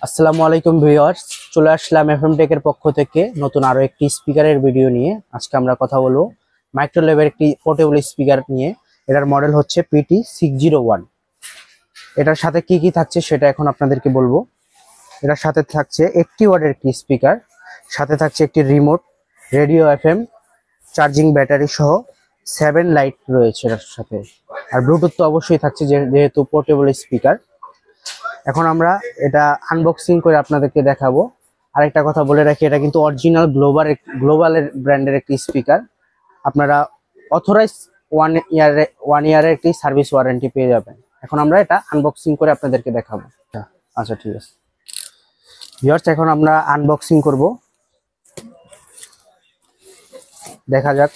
আসসালামু আলাইকুম ভিউয়ার্স, চলে আসলাম এফএম টেকের পক্ষ থেকে নতুন আরো একটি স্পিকারের ভিডিও নিয়ে। আজকে আমরা কথা বলবো মাইক্রোলেভের একটি পোর্টেবল স্পিকার নিয়ে। এটার মডেল হচ্ছে PT601। এটার সাথে কি কি থাকছে সেটা এখন আপনাদেরকে বলবো। এটার সাথে থাকছে 80 ওয়াটের একটি স্পিকার, সাথে থাকছে একটি remote, radio FM, charging battery সহ 7 লাইট রয়েছে এটার সাথে। আর ব্লুটুথ তো অবশ্যই থাকছে যেহেতু পোর্টেবল স্পিকার। এখন আমরা এটা আনবক্সিং করে আপনাদেরকে দেখাবো। আরেকটা কথা বলে রাখি, এটা কিন্তু অরিজিনাল গ্লোবালের ব্র্যান্ডের একটি স্পিকার। আপনারা অথরাইজ ওয়ান ইয়ারের একটি সার্ভিস ওয়ারেন্টি পেয়ে যাবেন। এখন আমরা এটা আনবক্সিং করে আপনাদেরকে দেখাবো। আচ্ছা ঠিক আছে ভিউয়ার্স, এখন আমরা আনবক্সিং করব। দেখা যাক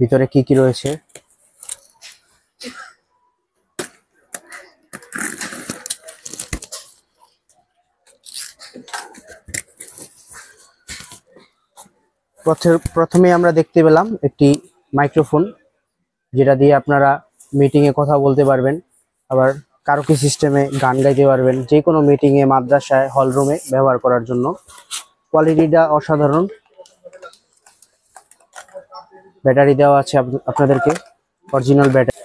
ভিতরে কি কি রয়েছে। প্রথমে আমরা দেখতে পেলাম একটি মাইক্রোফোন, যেটা দিয়ে আপনারা মিটিংয়ে কথা বলতে পারবেন, আবার কারোকি সিস্টেমে গান গাইতে পারবেন, যে কোনো মিটিংয়ে, মাদ্রাসায়, হলরুমে ব্যবহার করার জন্য। কোয়ালিটিটা অসাধারণ। ব্যাটারি দেওয়া আছে আপনাদেরকে, অরিজিনাল ব্যাটারি।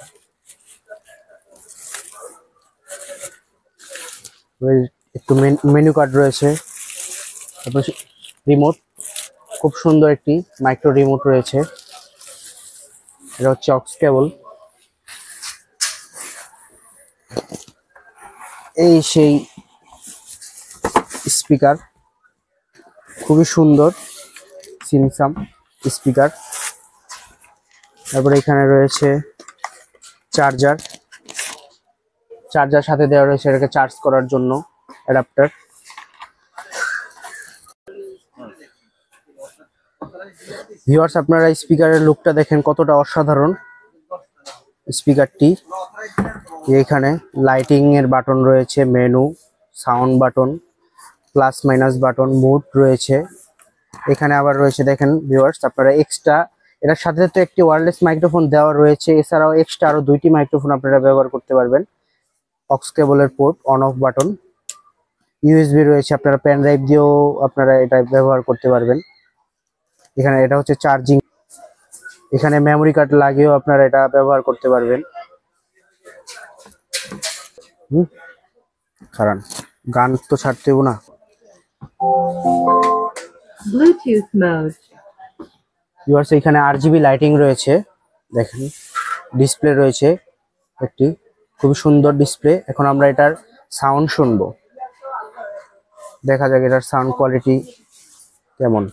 একটু মেনু কার্ড রয়েছে, তারপর রিমোট, খুব সুন্দর একটি মাইক্রো রিমোট রয়েছে। এটা হচ্ছে অক্স কেবল। এই সেই স্পিকার, খুবই সুন্দর সিমসাম স্পিকার। তারপরে এখানে রয়েছে চার্জার সাথে দেওয়া রয়েছে এটাকে চার্জ করার জন্য অ্যাডাপ্টার। ভিউয়ার্স, আপনারা স্পিকারের লুকটা দেখেন কতটা অসাধারণ। স্পিকারটি এখানে লাইটিং এর বাটন রয়েছে, menu, sound button, plus minus button, mood রয়েছে। এখানে আবার রয়েছে দেখেন ভিউয়ার্স, আপনারা এক্সট্রা এটার সাথে তো একটি ওয়্যারলেস মাইক্রোফোন দেওয়া রয়েছে, এছাড়াও এক্সট্রা আরো 2টি মাইক্রোফোন আপনারা ব্যবহার করতে পারবেন। অক্স কেবলের port, on of button, USB রয়েছে, আপনারা পেন ড্রাইভ দিয়েও আপনারা এটা ব্যবহার করতে পারবেন। এখানে এটা হচ্ছে চার্জিং, এখানে মেমোরি কার্ড লাগিয়েও আপনারা এটা ব্যবহার করতে পারবেন। কারণ গান তো ছাড়তে হবে না। Bluetooth mode. ভিউয়ার্স, এখানে RGB লাইটিং রয়েছে, দেখেন ডিসপ্লে রয়েছে একটি, খুবই সুন্দর ডিসপ্লে। এখন আমরা এটার সাউন্ড শুনবো, দেখা যাক এটার সাউন্ড কোয়ালিটি কেমন।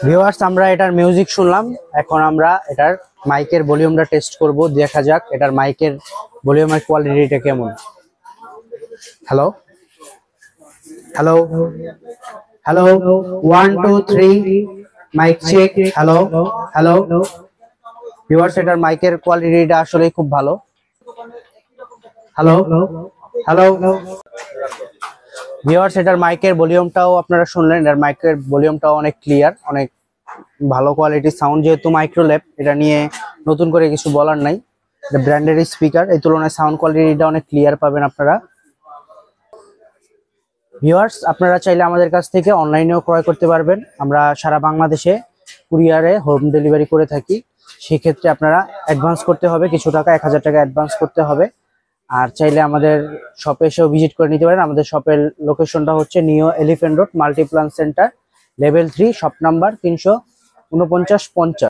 ভিউয়ার্স, আমরা এটার মিউজিক শুনলাম, এখন আমরা এটার মাইকের ভলিউমটা টেস্ট করব। দেখা যাক এটার মাইকের ভলিউমের কোয়ালিটিটা কেমন। Hello hello hello, 1 2 3 mic check. Hello hello. Viewers, এটার মাইকের কোয়ালিটিটা আসলে খুব ভালো। Hello hello. ভিউয়ার্স, এটার মাইকের ভলিউমটাও আপনারা শুনলেন, এটার মাইকের ভলিউমটাও অনেক ক্লিয়ার, অনেক ভালো কোয়ালিটির সাউন্ড। যেহেতু মাইক্রোল্যাব, এটা নিয়ে নতুন করে কিছু বলার নাই, এটা ব্র্যান্ডের স্পিকার, এই তুলনায় সাউন্ড কোয়ালিটিটা অনেক ক্লিয়ার পাবেন আপনারা। ভিউয়ার্স, আপনারা চাইলে আমাদের কাছ থেকে অনলাইনেও ক্রয় করতে পারবেন। আমরা সারা বাংলাদেশে কুরিয়ারে হোম ডেলিভারি করে থাকি। সেক্ষেত্রে আপনারা অ্যাডভান্স করতে হবে কিছু টাকা, 1000 টাকা অ্যাডভান্স করতে হবে। আর চাইলে আমাদের শপে এসেও ভিজিট করে নিতে পারেন। আমাদের শপের লোকেশনটা হচ্ছে new Elephant road, Multiplan centre, level 3, shop number 34950।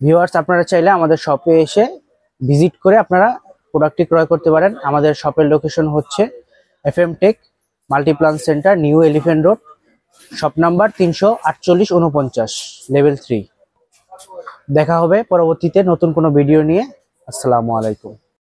Viewers, আপনারা চাইলে আমাদের শপে এসে ভিজিট করে আপনারা প্রোডাক্টটি ক্রয় করতে পারেন। আমাদের শপের লোকেশন হচ্ছে FM Tech, Multiplan Center, New Elephant Road, shop number 34849, level 3। দেখা হবে পরবর্তীতে নতুন কোনো ভিডিও নিয়ে। আসসালামু আলাইকুম।